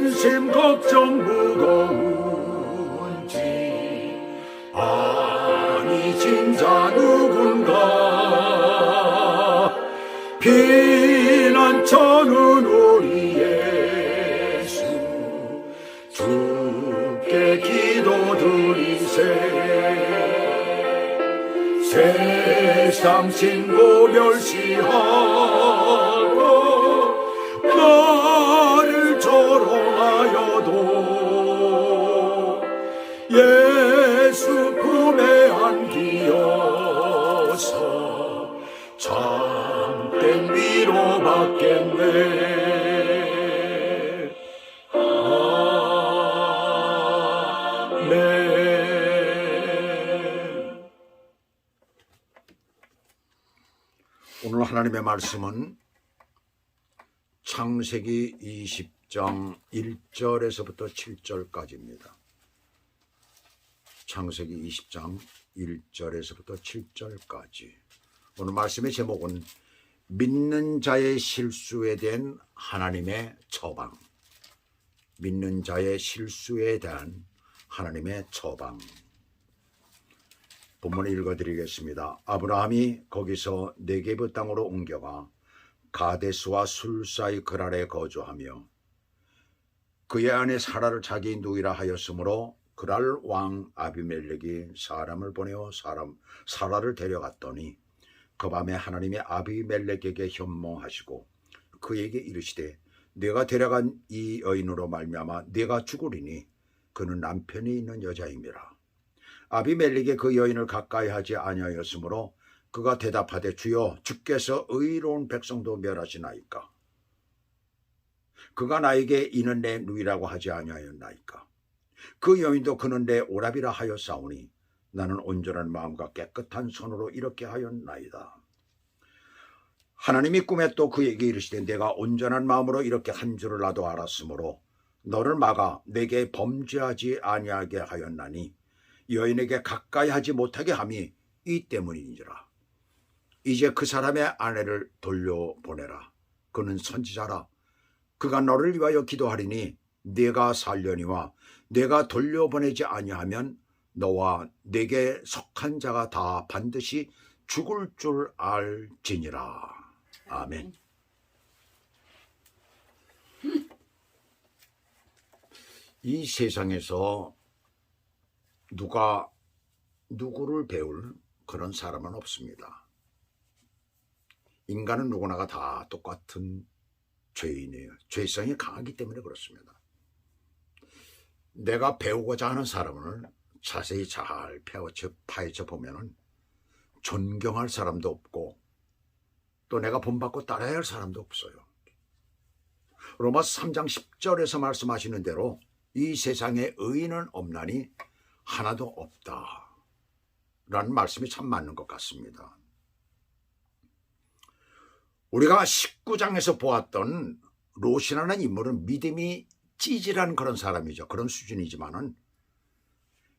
근심 걱정 무거운지 아니 진짜 누군가 피난처는 우리 예수 주께 기도드리세 세상 친구 멸시하고 나를 조롱하여도 예수 품에 안기어서 참된 위로받겠네. 오늘 하나님의 말씀은 창세기 20장 1절에서부터 7절까지입니다. 창세기 20장 1절에서부터 7절까지. 오늘 말씀의 제목은 믿는 자의 실수에 대한 하나님의 처방. 믿는 자의 실수에 대한 하나님의 처방. 본문을 읽어드리겠습니다. 아브라함이 거기서 네게브 땅으로 옮겨가 가데스와 술사의 그랄에 거주하며 그의 아내 사라를 자기 누이라 하였으므로 그랄 왕 아비멜렉이 사람을 보내어 사라를 데려갔더니 그 밤에 하나님이 아비멜렉에게 현몽하시고 그에게 이르시되 내가 데려간 이 여인으로 말미암아 네가 죽으리니 그는 남편이 있는 여자임이라. 아비멜렉이 그 여인을 가까이 하지 아니하였으므로 그가 대답하되 주여 주께서 의로운 백성도 멸하시나이까. 그가 나에게 이는 내 누이라고 하지 아니하였나이까. 그 여인도 그는 내 오라비라 하였사오니 나는 온전한 마음과 깨끗한 손으로 이렇게 하였나이다. 하나님이 꿈에 또 그에게 이르시되 내가 온전한 마음으로 이렇게 한 줄을 나도 알았으므로 너를 막아 내게 범죄하지 아니하게 하였나니 여인에게 가까이 하지 못하게 함이 이 때문이니라. 이제 그 사람의 아내를 돌려보내라. 그는 선지자라. 그가 너를 위하여 기도하리니 네가 살려니와 내가 돌려보내지 아니하면 너와 내게 속한 자가 다 반드시 죽을 줄 알지니라. 아멘. 이 세상에서 누가 누구를 배울 그런 사람은 없습니다. 인간은 누구나가 다 똑같은 죄인이에요. 죄성이 강하기 때문에 그렇습니다. 내가 배우고자 하는 사람을 자세히 잘 파헤쳐 보면은 존경할 사람도 없고 또 내가 본받고 따라야 할 사람도 없어요. 로마서 3장 10절에서 말씀하시는 대로 이 세상에 의인은 없나니 하나도 없다 라는 말씀이 참 맞는 것 같습니다. 우리가 19장에서 보았던 롯이라는 인물은 믿음이 찌질한 그런 사람이죠. 그런 수준이지만은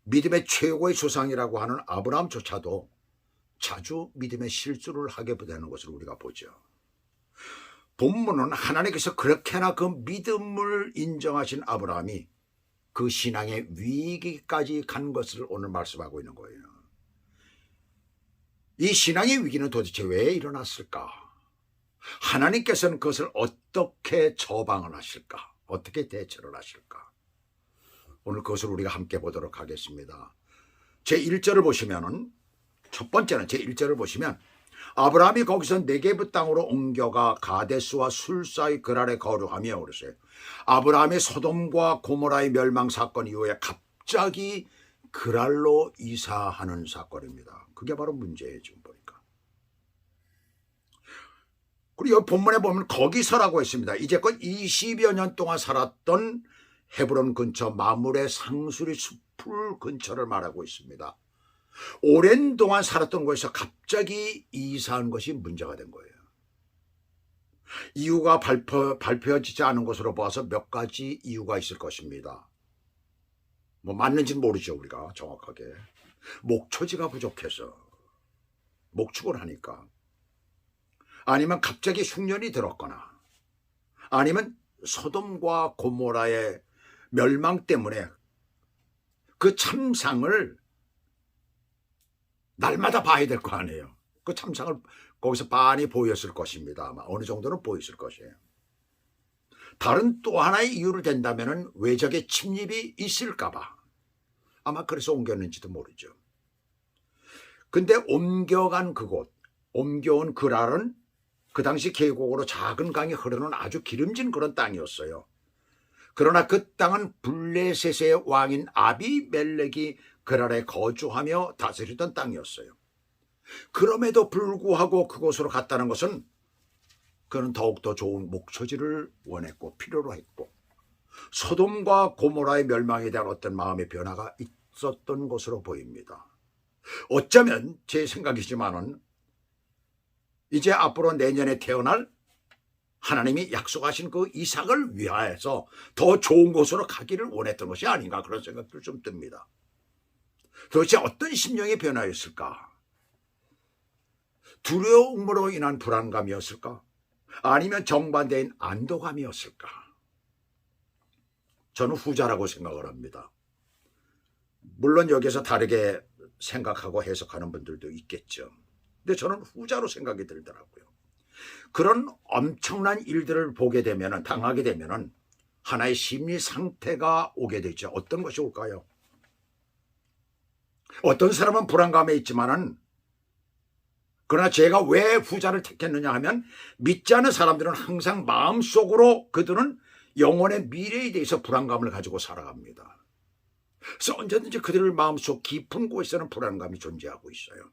믿음의 최고의 조상이라고 하는 아브라함조차도 자주 믿음의 실수를 하게 되는 것을 우리가 보죠. 본문은 하나님께서 그렇게나 그 믿음을 인정하신 아브라함이 그 신앙의 위기까지 간 것을 오늘 말씀하고 있는 거예요. 이 신앙의 위기는 도대체 왜 일어났을까? 하나님께서는 그것을 어떻게 처방을 하실까? 어떻게 대처를 하실까? 오늘 그것을 우리가 함께 보도록 하겠습니다. 제1절을 보시면은, 첫 번째는 제1절을 보시면 아브라함이 거기서 네게브 땅으로 옮겨가 가데스와 술사의 그랄에 거류하며 그랬어요. 아브라함이 소돔과 고모라의 멸망 사건 이후에 갑자기 그랄로 이사하는 사건입니다. 그게 바로 문제예요, 지금 보니까. 그리고 본문에 보면 거기서라고 했습니다. 이제껏 20여 년 동안 살았던 헤브론 근처 마므레 상수리 숲을 근처를 말하고 있습니다. 오랜 동안 살았던 곳에서 갑자기 이사한 것이 문제가 된 거예요. 이유가 발표되지 않은 것으로 봐서 몇 가지 이유가 있을 것입니다. 뭐 맞는지는 모르죠, 우리가 정확하게. 목초지가 부족해서, 목축을 하니까. 아니면 갑자기 흉년이 들었거나, 아니면 소돔과 고모라의 멸망 때문에 그 참상을 날마다 봐야 될 거 아니에요. 그 참상을 거기서 많이 보였을 것입니다. 아마 어느 정도는 보였을 것이에요. 다른 또 하나의 이유를 댄다면 외적의 침입이 있을까 봐 아마 그래서 옮겼는지도 모르죠. 근데 옮겨간 그곳, 옮겨온 그랄은 그 당시 계곡으로 작은 강이 흐르는 아주 기름진 그런 땅이었어요. 그러나 그 땅은 블레셋의 왕인 아비멜렉이 그랄에 거주하며 다스리던 땅이었어요. 그럼에도 불구하고 그곳으로 갔다는 것은 그는 더욱더 좋은 목초지를 원했고 필요로 했고 소돔과 고모라의 멸망에 대한 어떤 마음의 변화가 있었던 것으로 보입니다. 어쩌면 제 생각이지만은 이제 앞으로 내년에 태어날 하나님이 약속하신 그 이삭을 위하여서 더 좋은 곳으로 가기를 원했던 것이 아닌가 그런 생각도 좀 듭니다. 도대체 어떤 심령의 변화였을까? 두려움으로 인한 불안감이었을까? 아니면 정반대인 안도감이었을까? 저는 후자라고 생각을 합니다. 물론 여기서 다르게 생각하고 해석하는 분들도 있겠죠. 근데 저는 후자로 생각이 들더라고요. 그런 엄청난 일들을 보게 되면, 당하게 되면 하나의 심리 상태가 오게 되죠. 어떤 것이 올까요? 어떤 사람은 불안감에 있지만은 그러나 제가 왜 후자를 택했느냐 하면 믿지 않는 사람들은 항상 마음속으로 그들은 영혼의 미래에 대해서 불안감을 가지고 살아갑니다. 그래서 언제든지 그들의 마음속 깊은 곳에서는 불안감이 존재하고 있어요.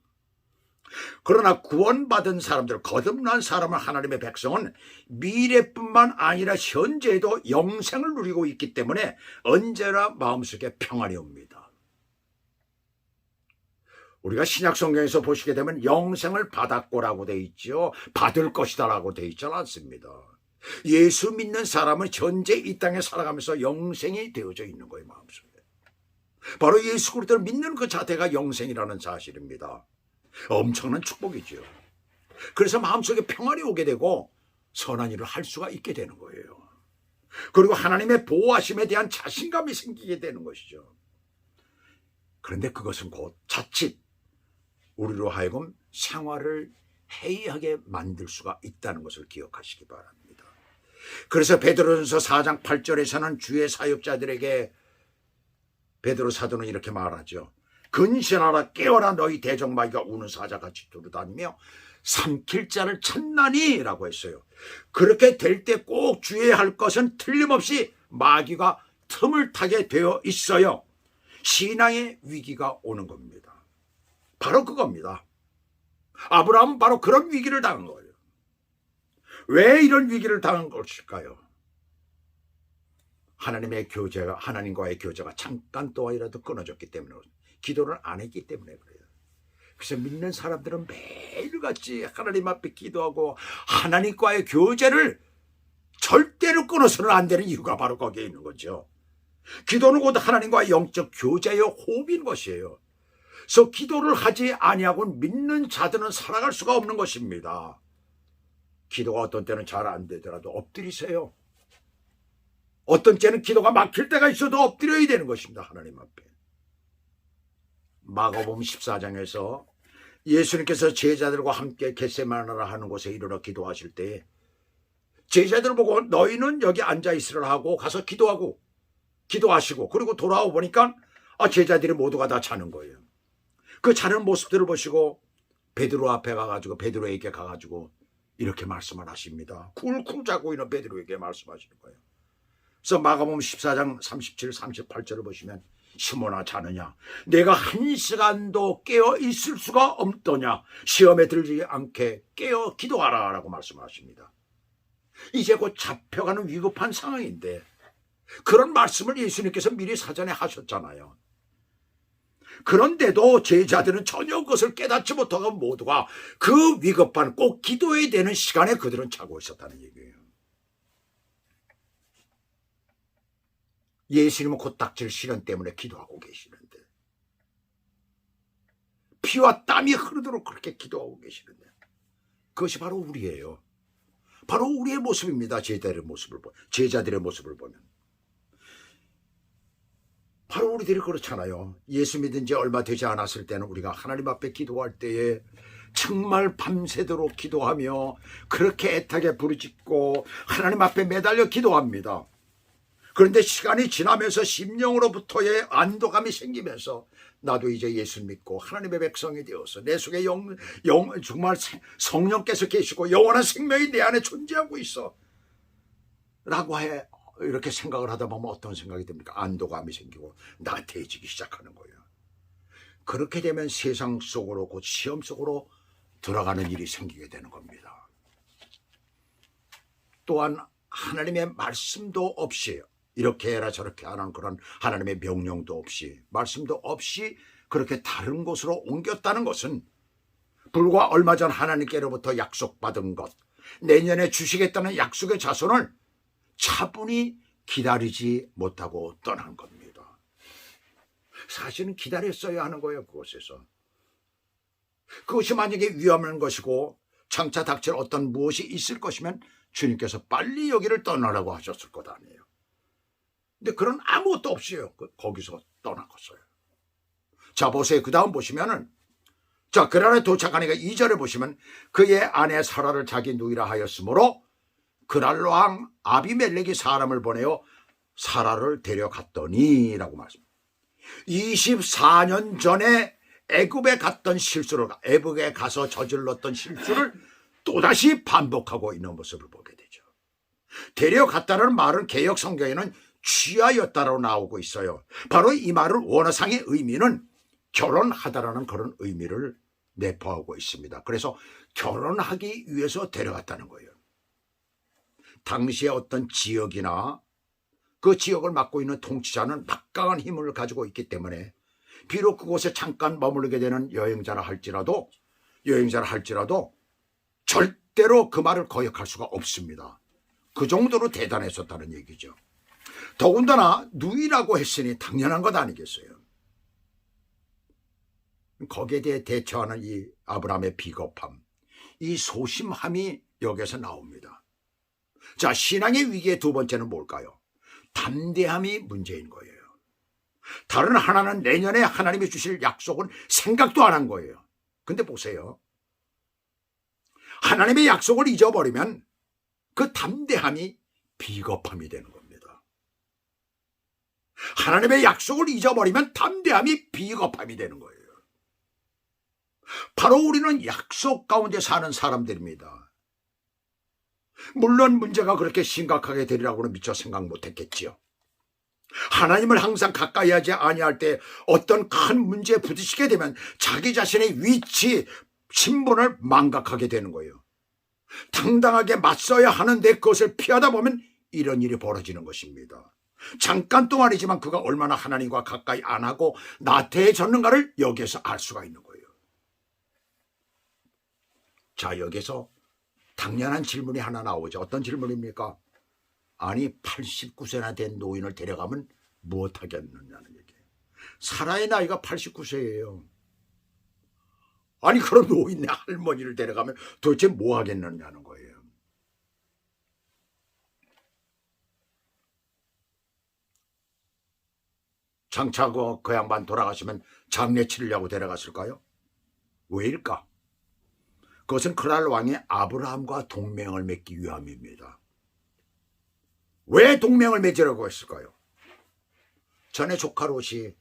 그러나 구원받은 사람들, 거듭난 사람은 하나님의 백성은 미래뿐만 아니라 현재에도 영생을 누리고 있기 때문에 언제나 마음속에 평안이 옵니다. 우리가 신약 성경에서 보시게 되면 영생을 받았고라고 되어 있죠. 받을 것이다라고 되어 있지 않습니다. 예수 믿는 사람은 현재 이 땅에 살아가면서 영생이 되어져 있는 거예요. 마음속에. 바로 예수 그리스도를 믿는 그 자체가 영생이라는 사실입니다. 엄청난 축복이죠. 그래서 마음속에 평안이 오게 되고 선한 일을 할 수가 있게 되는 거예요. 그리고 하나님의 보호하심에 대한 자신감이 생기게 되는 것이죠. 그런데 그것은 곧 자칫 우리로 하여금 생활을 해이하게 만들 수가 있다는 것을 기억하시기 바랍니다. 그래서 베드로전서 4장 8절에서는 주의 사역자들에게 베드로 사도는 이렇게 말하죠. 근신하라 깨어라 너희 대적마귀가 우는 사자같이 두루다니며 삼킬 자를 찾나니 라고 했어요. 그렇게 될 때 꼭 주의해야 할 것은 틀림없이 마귀가 틈을 타게 되어 있어요. 신앙의 위기가 오는 겁니다. 바로 그겁니다. 아브라함은 바로 그런 위기를 당한 거예요. 왜 이런 위기를 당한 것일까요? 하나님과의 교제가 잠깐 동안이라도 끊어졌기 때문에, 기도를 안 했기 때문에 그래요. 그래서 믿는 사람들은 매일같이 하나님 앞에 기도하고 하나님과의 교제를 절대로 끊어서는 안 되는 이유가 바로 거기에 있는 거죠. 기도는 곧 하나님과의 영적 교제의 호흡인 것이에요. 그래서 기도를 하지 아니하고는 믿는 자들은 살아갈 수가 없는 것입니다. 기도가 어떤 때는 잘 안 되더라도 엎드리세요. 어떤 때는 기도가 막힐 때가 있어도 엎드려야 되는 것입니다. 하나님 앞에. 마가복음 14장에서 예수님께서 제자들과 함께 겟세마네라 하는 곳에 이르러 기도하실 때 제자들을 보고 너희는 여기 앉아있으라 하고 가서 기도하시고 그리고 돌아오 보니까 제자들이 모두가 다 자는 거예요. 그 자는 모습들을 보시고 베드로에게 가가지고 이렇게 말씀을 하십니다. 쿨쿨 자고 있는 베드로에게 말씀하시는 거예요. 그래서 마가복음 14장 37, 38절을 보시면 시몬아 자느냐 내가 한 시간도 깨어 있을 수가 없더냐 시험에 들지 않게 깨어 기도하라 라고 말씀하십니다. 이제 곧 잡혀가는 위급한 상황인데 그런 말씀을 예수님께서 미리 사전에 하셨잖아요. 그런데도 제자들은 전혀 그것을 깨닫지 못하고 모두가 그 위급한 꼭 기도해야 되는 시간에 그들은 자고 있었다는 얘기예요. 예수님은 코딱질 시련 때문에 기도하고 계시는데 피와 땀이 흐르도록 그렇게 기도하고 계시는데 그것이 바로 우리예요. 바로 우리의 모습입니다. 제자들의 모습을 보면. 바로 우리들이 그렇잖아요. 예수 믿은 지 얼마 되지 않았을 때는 우리가 하나님 앞에 기도할 때에 정말 밤새도록 기도하며 그렇게 애타게 부르짖고 하나님 앞에 매달려 기도합니다. 그런데 시간이 지나면서 심령으로부터의 안도감이 생기면서 나도 이제 예수 믿고 하나님의 백성이 되어서 내 속에 정말 성령께서 계시고 영원한 생명이 내 안에 존재하고 있어 라고 이렇게 생각을 하다 보면 어떤 생각이 듭니까? 안도감이 생기고 나태해지기 시작하는 거예요. 그렇게 되면 세상 속으로 곧 시험 속으로 들어가는 일이 생기게 되는 겁니다. 또한 하나님의 말씀도 없이 이렇게 해라 저렇게 하는 그런 하나님의 명령도 없이 말씀도 없이 그렇게 다른 곳으로 옮겼다는 것은 불과 얼마 전 하나님께로부터 약속받은 것, 내년에 주시겠다는 약속의 자손을 차분히 기다리지 못하고 떠난 겁니다. 사실은 기다렸어야 하는 거예요. 그것이 만약에 위험한 것이고 장차 닥칠 어떤 무엇이 있을 것이면 주님께서 빨리 여기를 떠나라고 하셨을 것 아니에요. 근데 그런 아무것도 없어요. 거기서 떠나갔어요. 자, 보세요. 그 다음 보시면은, 자, 그날에 도착하니까 2절에 보시면 그의 아내 사라를 자기 누이라 하였으므로 그날 왕 아비멜렉이 사람을 보내어 사라를 데려갔더니 라고 말씀합니다. 24년 전에 애굽에 갔던 실수를, 애굽에 가서 저질렀던 실수를 또다시 반복하고 있는 모습을 보게 되죠. 데려갔다는 말은 개역 성경에는 취하였다라고 나오고 있어요. 바로 이 말은 원어상의 의미는 결혼하다라는 그런 의미를 내포하고 있습니다. 그래서 결혼하기 위해서 데려갔다는 거예요. 당시에 어떤 지역이나 그 지역을 맡고 있는 통치자는 막강한 힘을 가지고 있기 때문에 비록 그곳에 잠깐 머무르게 되는 여행자라 할지라도 절대로 그 말을 거역할 수가 없습니다. 그 정도로 대단했었다는 얘기죠. 더군다나 누이라고 했으니 당연한 것 아니겠어요. 거기에 대해 대처하는 이 아브라함의 비겁함, 이 소심함이 여기에서 나옵니다. 자, 신앙의 위기의 두 번째는 뭘까요? 담대함이 문제인 거예요. 다른 하나는 내년에 하나님이 주실 약속은 생각도 안 한 거예요. 근데 보세요. 하나님의 약속을 잊어버리면 그 담대함이 비겁함이 되는 겁니다. 하나님의 약속을 잊어버리면 담대함이 비겁함이 되는 거예요. 바로 우리는 약속 가운데 사는 사람들입니다. 물론 문제가 그렇게 심각하게 되리라고는 미처 생각 못했겠지요. 하나님을 항상 가까이 하지 아니할 때 어떤 큰 문제에 부딪히게 되면 자기 자신의 위치, 신분을 망각하게 되는 거예요. 당당하게 맞서야 하는데 그것을 피하다 보면 이런 일이 벌어지는 것입니다. 잠깐 동안이지만 그가 얼마나 하나님과 가까이 안 하고 나태해졌는가를 여기에서 알 수가 있는 거예요. 자, 여기서 당연한 질문이 하나 나오죠. 어떤 질문입니까? 아니 89세나 된 노인을 데려가면 무엇하겠느냐는 얘기예요. 사라의 나이가 89세예요. 아니 그런 노인네 할머니를 데려가면 도대체 뭐 하겠느냐는 거예요. 장차 그 양반 돌아가시면 장례 치르려고 데려갔을까요? 왜일까? 그것은 그날 왕이 아브라함과 동맹을 맺기 위함입니다. 왜 동맹을 맺으려고 했을까요? 전에 조카 롯이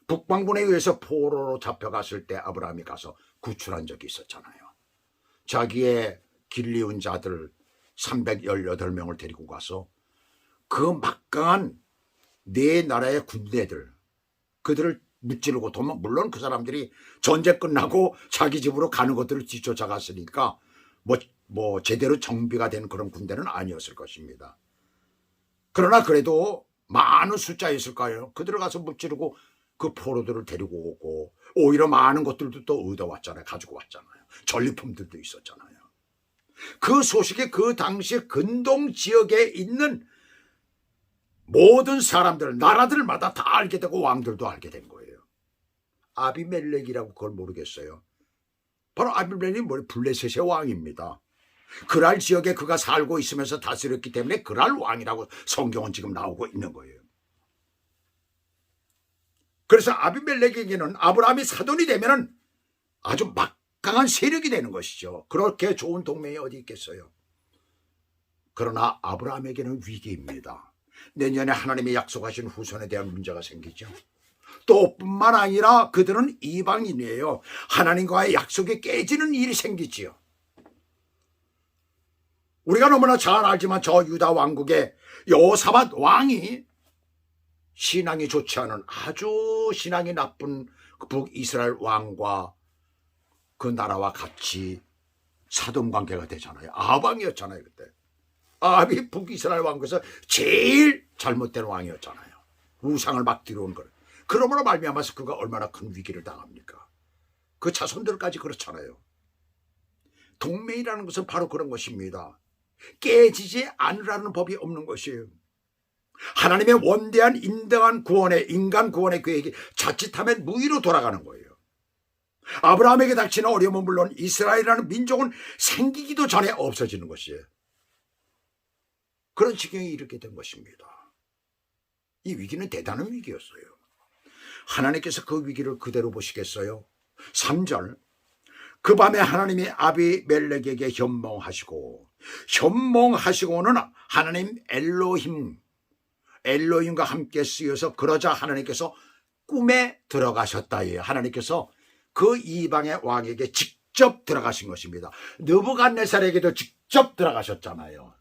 북방군에 의해서 포로로 잡혀갔을 때 아브라함이 가서 구출한 적이 있었잖아요. 자기의 길리운 자들 318명을 데리고 가서 그 막강한 네 나라의 군대들, 그들을 무찌르고 물론 그 사람들이 전쟁 끝나고 자기 집으로 가는 것들을 뒤쫓아갔으니까 뭐 제대로 정비가 된 그런 군대는 아니었을 것입니다. 그러나 그래도 많은 숫자였을 거예요. 그들을 가서 무찌르고 그 포로들을 데리고 오고 오히려 많은 것들도 또 얻어왔잖아요. 가지고 왔잖아요. 전리품들도 있었잖아요. 그 소식이 그 당시 근동 지역에 있는 모든 사람들, 나라들마다 다 알게 되고 왕들도 알게 된 거예요. 아비멜렉이라고 그걸 모르겠어요. 바로 아비멜렉이 블레셋의 왕입니다. 그랄 지역에 그가 살고 있으면서 다스렸기 때문에 그랄 왕이라고 성경은 지금 나오고 있는 거예요. 그래서 아비멜렉에게는 아브라함이 사돈이 되면은 아주 막강한 세력이 되는 것이죠. 그렇게 좋은 동맹이 어디 있겠어요. 그러나 아브라함에게는 위기입니다. 내년에 하나님이 약속하신 후손에 대한 문제가 생기죠. 또 뿐만 아니라 그들은 이방인이에요. 하나님과의 약속이 깨지는 일이 생기지요. 우리가 너무나 잘 알지만 저 유다 왕국의 여호사밧 왕이 신앙이 좋지 않은 아주 신앙이 나쁜 북이스라엘 왕과 그 나라와 같이 사돈관계가 되잖아요. 아방이었잖아요. 그때 아합이 북이스라엘 왕국에서 제일 잘못된 왕이었잖아요. 우상을 막 뒤로온 걸. 그러므로 말미암아서 그가 얼마나 큰 위기를 당합니까? 그 자손들까지 그렇잖아요. 동맹이라는 것은 바로 그런 것입니다. 깨지지 않으라는 법이 없는 것이에요. 하나님의 원대한 인정한 구원의 인간 구원의 계획이 자칫하면 무의로 돌아가는 거예요. 아브라함에게 닥치는 어려움은 물론 이스라엘이라는 민족은 생기기도 전에 없어지는 것이에요. 그런 지경에 이르게 된 것입니다. 이 위기는 대단한 위기였어요. 하나님께서 그 위기를 그대로 보시겠어요? 3절 그 밤에 하나님이 아비멜렉에게 현몽하시고는 하나님 엘로힘과 함께 쓰여서 그러자 하나님께서 꿈에 들어가셨다예요. 하나님께서 그 이방의 왕에게 직접 들어가신 것입니다. 느부갓네살에게도 직접 들어가셨잖아요.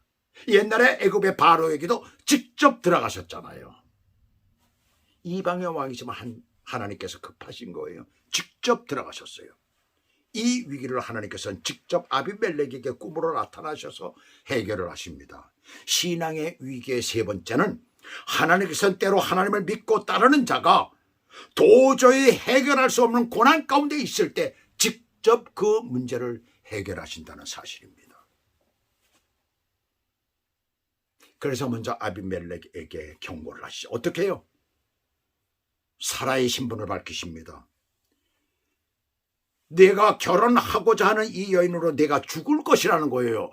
옛날에 애굽의 바로에게도 직접 들어가셨잖아요. 이방의 왕이지만 하나님께서 급하신 거예요. 직접 들어가셨어요. 이 위기를 하나님께서는 직접 아비멜렉에게 꿈으로 나타나셔서 해결을 하십니다. 신앙의 위기의 세 번째는 하나님께서는 때로 하나님을 믿고 따르는 자가 도저히 해결할 수 없는 고난 가운데 있을 때 직접 그 문제를 해결하신다는 사실입니다. 그래서 먼저 아비멜렉에게 경고를 하시죠. 어떻게 해요? 사라의 신분을 밝히십니다. 내가 결혼하고자 하는 이 여인으로 내가 죽을 것이라는 거예요.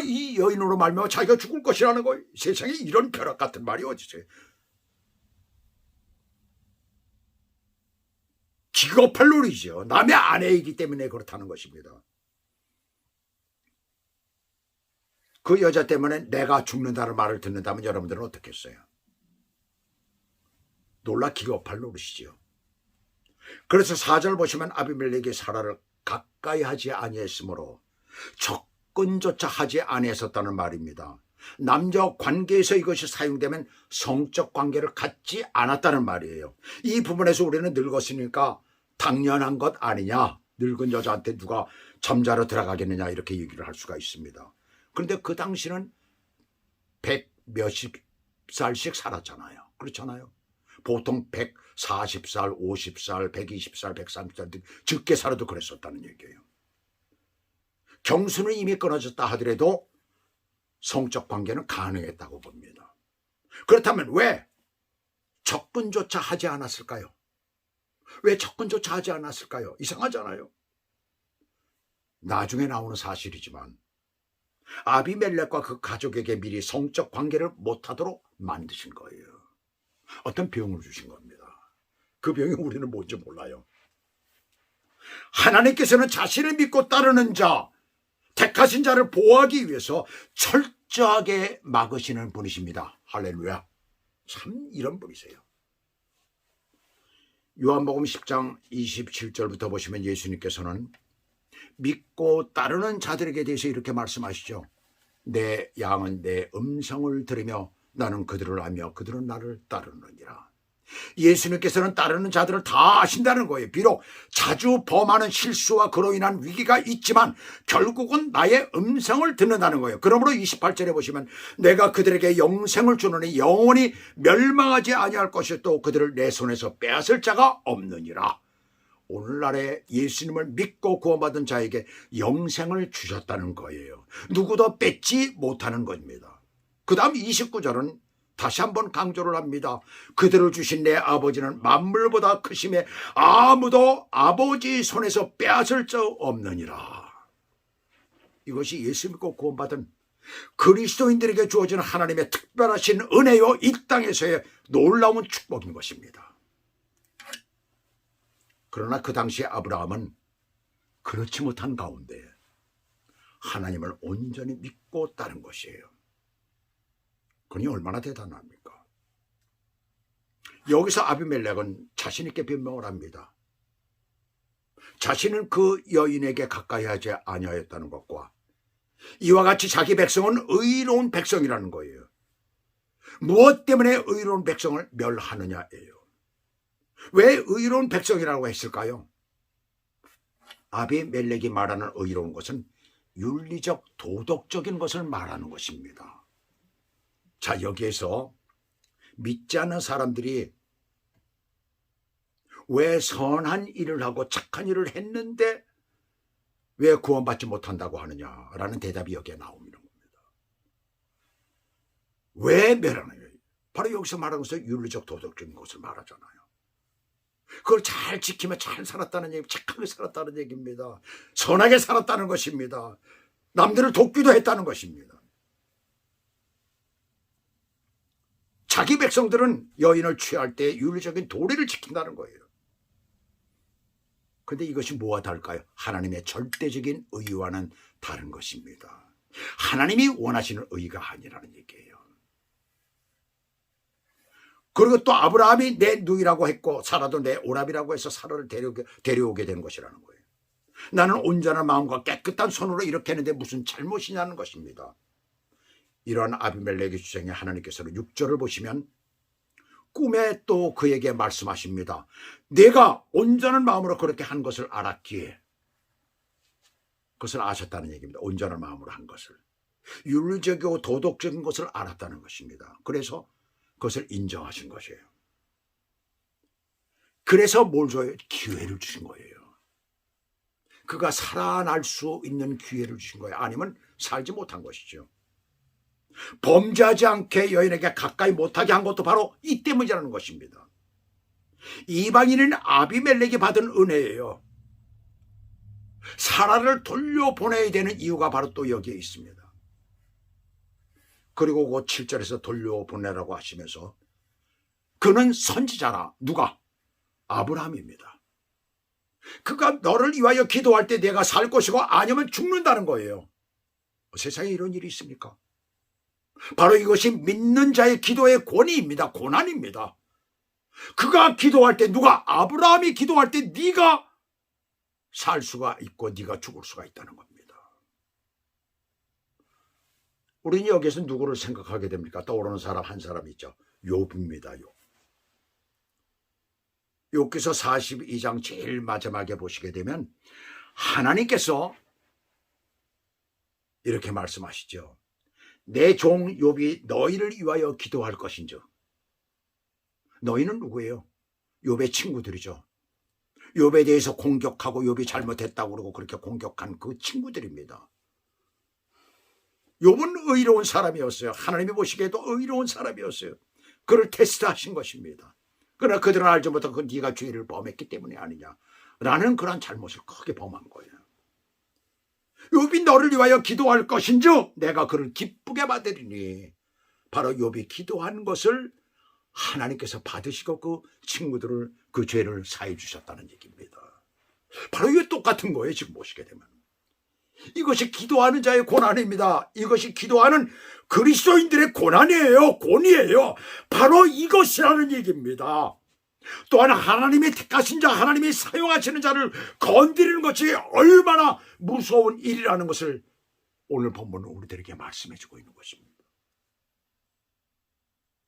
이 여인으로 말미암아 자기가 죽을 것이라는 거예요. 세상에 이런 벼락 같은 말이 어디 있어요. 기겁할 노리죠. 남의 아내이기 때문에 그렇다는 것입니다. 그 여자 때문에 내가 죽는다는 말을 듣는다면 여러분들은 어떻겠어요? 놀라 기겁할 노릇이죠. 그래서 4절 보시면 아비멜렉이 사라를 가까이 하지 아니했으므로 접근조차 하지 아니했었다는 말입니다. 남녀 관계에서 이것이 사용되면 성적 관계를 갖지 않았다는 말이에요. 이 부분에서 우리는 늙었으니까 당연한 것 아니냐, 늙은 여자한테 누가 잠자러 들어가겠느냐 이렇게 얘기를 할 수가 있습니다. 그런데 그 당시는 100 몇십 살씩 살았잖아요. 그렇잖아요. 보통 140살, 50살, 120살, 130살 등 적게 살아도 그랬었다는 얘기예요. 경수는 이미 끊어졌다 하더라도 성적 관계는 가능했다고 봅니다. 그렇다면 왜 접근조차 하지 않았을까요? 왜 접근조차 하지 않았을까요? 이상하잖아요. 나중에 나오는 사실이지만 아비멜렉과 그 가족에게 미리 성적 관계를 못하도록 만드신 거예요. 어떤 병을 주신 겁니다. 그 병이 우리는 뭔지 몰라요. 하나님께서는 자신을 믿고 따르는 자, 택하신 자를 보호하기 위해서 철저하게 막으시는 분이십니다. 할렐루야. 참 이런 분이세요. 요한복음 10장 27절부터 보시면 예수님께서는 믿고 따르는 자들에게 대해서 이렇게 말씀하시죠. 내 양은 내 음성을 들으며 나는 그들을 알며 그들은 나를 따르느니라. 예수님께서는 따르는 자들을 다 아신다는 거예요. 비록 자주 범하는 실수와 그로 인한 위기가 있지만 결국은 나의 음성을 듣는다는 거예요. 그러므로 28절에 보시면 내가 그들에게 영생을 주노니 영원히 멸망하지 아니할 것이 또 그들을 내 손에서 빼앗을 자가 없느니라. 오늘날에 예수님을 믿고 구원받은 자에게 영생을 주셨다는 거예요. 누구도 뺏지 못하는 겁니다. 그 다음 29절은 다시 한번 강조를 합니다. 그들을 주신 내 아버지는 만물보다 크심에 아무도 아버지 손에서 빼앗을 자 없느니라. 이것이 예수 믿고 구원받은 그리스도인들에게 주어지는 하나님의 특별하신 은혜요, 이 땅에서의 놀라운 축복인 것입니다. 그러나 그 당시 아브라함은 그렇지 못한 가운데 하나님을 온전히 믿고 따른 것이에요. 그러니 얼마나 대단합니까? 여기서 아비멜렉은 자신 있게 변명을 합니다. 자신은 그 여인에게 가까이 하지 아니하였다는 것과 이와 같이 자기 백성은 의로운 백성이라는 거예요. 무엇 때문에 의로운 백성을 멸하느냐예요. 왜 의로운 백성이라고 했을까요? 아비멜렉이 말하는 의로운 것은 윤리적 도덕적인 것을 말하는 것입니다. 자, 여기에서 믿지 않는 사람들이 왜 선한 일을 하고 착한 일을 했는데 왜 구원받지 못한다고 하느냐라는 대답이 여기에 나오는 겁니다. 왜 멸하느냐? 바로 여기서 말하는 것은 윤리적 도덕적인 것을 말하잖아요. 그걸 잘 지키며 잘 살았다는 얘기, 착하게 살았다는 얘기입니다. 선하게 살았다는 것입니다. 남들을 돕기도 했다는 것입니다. 자기 백성들은 여인을 취할 때 윤리적인 도리를 지킨다는 거예요. 그런데 이것이 뭐와 다를까요? 하나님의 절대적인 의와는 다른 것입니다. 하나님이 원하시는 의가 아니라는 얘기예요. 그리고 또 아브라함이 내 누이라고 했고 사라도 내 오라비라고 해서 사라를 데려오게 된 것이라는 거예요. 나는 온전한 마음과 깨끗한 손으로 이렇게 했는데 무슨 잘못이냐는 것입니다. 이러한 아비멜렉의 주장에 하나님께서는 6절을 보시면 꿈에 또 그에게 말씀하십니다. 내가 온전한 마음으로 그렇게 한 것을 알았기에, 그것을 아셨다는 얘기입니다. 온전한 마음으로 한 것을, 윤리적이고 도덕적인 것을 알았다는 것입니다. 그래서 그것을 인정하신 것이에요. 그래서 뭘 줘요? 기회를 주신 거예요. 그가 살아날 수 있는 기회를 주신 거예요. 아니면 살지 못한 것이죠. 범죄하지 않게 여인에게 가까이 못하게 한 것도 바로 이 때문이라는 것입니다. 이방인인 아비멜렉이 받은 은혜예요. 사라를 돌려보내야 되는 이유가 바로 또 여기에 있습니다. 그리고 그 7절에서 돌려보내라고 하시면서 그는 선지자라. 누가? 아브라함입니다. 그가 너를 위하여 기도할 때 내가 살 것이고 아니면 죽는다는 거예요. 세상에 이런 일이 있습니까? 바로 이것이 믿는 자의 기도의 권위입니다. 고난입니다. 그가 기도할 때, 누가? 아브라함이 기도할 때 네가 살 수가 있고 네가 죽을 수가 있다는 겁니다. 우리는 여기서 누구를 생각하게 됩니까? 떠오르는 사람 한 사람 있죠. 욥입니다. 욥기서 42장 제일 마지막에 보시게 되면 하나님께서 이렇게 말씀하시죠. 내 종 욥이 너희를 위하여 기도할 것인즉. 너희는 누구예요? 욥의 친구들이죠. 욥에 대해서 공격하고 욥이 잘못했다고 그러고 그렇게 공격한 그 친구들입니다. 욥은 의로운 사람이었어요. 하나님이 보시기에도 의로운 사람이었어요. 그를 테스트하신 것입니다. 그러나 그들은 알지 못하고 네가 죄를 범했기 때문이 아니냐라는 그런 잘못을 크게 범한 거예요. 욥이 너를 위하여 기도할 것인즉 내가 그를 기쁘게 받으리니. 바로 욥이 기도한 것을 하나님께서 받으시고 그 친구들을 그 죄를 사해 주셨다는 얘기입니다. 바로 이게 똑같은 거예요. 지금 보시게 되면 이것이 기도하는 자의 고난입니다. 이것이 기도하는 그리스도인들의 고난이에요. 권위예요. 바로 이것이라는 얘기입니다. 또한 하나님이 택하신 자, 하나님이 사용하시는 자를 건드리는 것이 얼마나 무서운 일이라는 것을 오늘 본문은 우리들에게 말씀해 주고 있는 것입니다.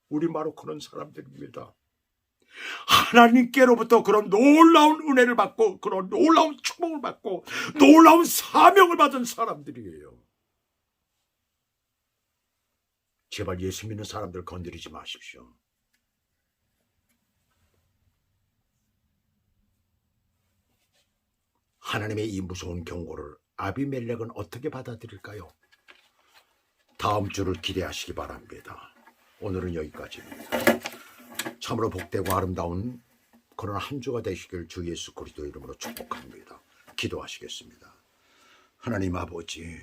우리 바로 그런 사람들입니다. 하나님께로부터 그런 놀라운 은혜를 받고 그런 놀라운 축복을 받고 놀라운 사명을 받은 사람들이에요. 제발 예수 믿는 사람들 건드리지 마십시오. 하나님의 이 무서운 경고를 아비멜렉은 어떻게 받아들일까요? 다음 주를 기대하시기 바랍니다. 오늘은 여기까지입니다. 참으로 복되고 아름다운 그런 한 주가 되시길 주 예수 그리스도 이름으로 축복합니다. 기도하시겠습니다. 하나님 아버지,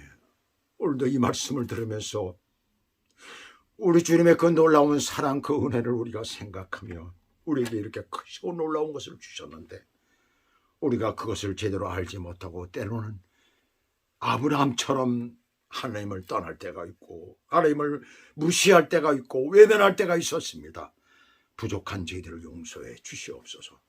오늘도 이 말씀을 들으면서 우리 주님의 그 놀라운 사랑, 그 은혜를 우리가 생각하며 우리에게 이렇게 크시고 놀라운 것을 주셨는데 우리가 그것을 제대로 알지 못하고 때로는 아브라함처럼 하나님을 떠날 때가 있고 하나님을 무시할 때가 있고 외면할 때가 있었습니다. 부족한 저희들을 용서해 주시옵소서.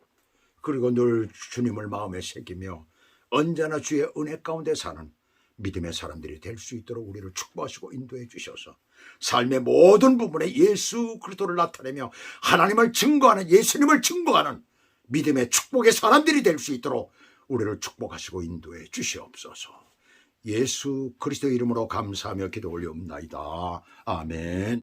그리고 늘 주님을 마음에 새기며 언제나 주의 은혜 가운데 사는 믿음의 사람들이 될 수 있도록 우리를 축복하시고 인도해 주셔서 삶의 모든 부분에 예수 그리스도를 나타내며 하나님을 증거하는, 예수님을 증거하는 믿음의 축복의 사람들이 될 수 있도록 우리를 축복하시고 인도해 주시옵소서. 예수 그리스도 이름으로 감사하며 기도 올리옵나이다. 아멘.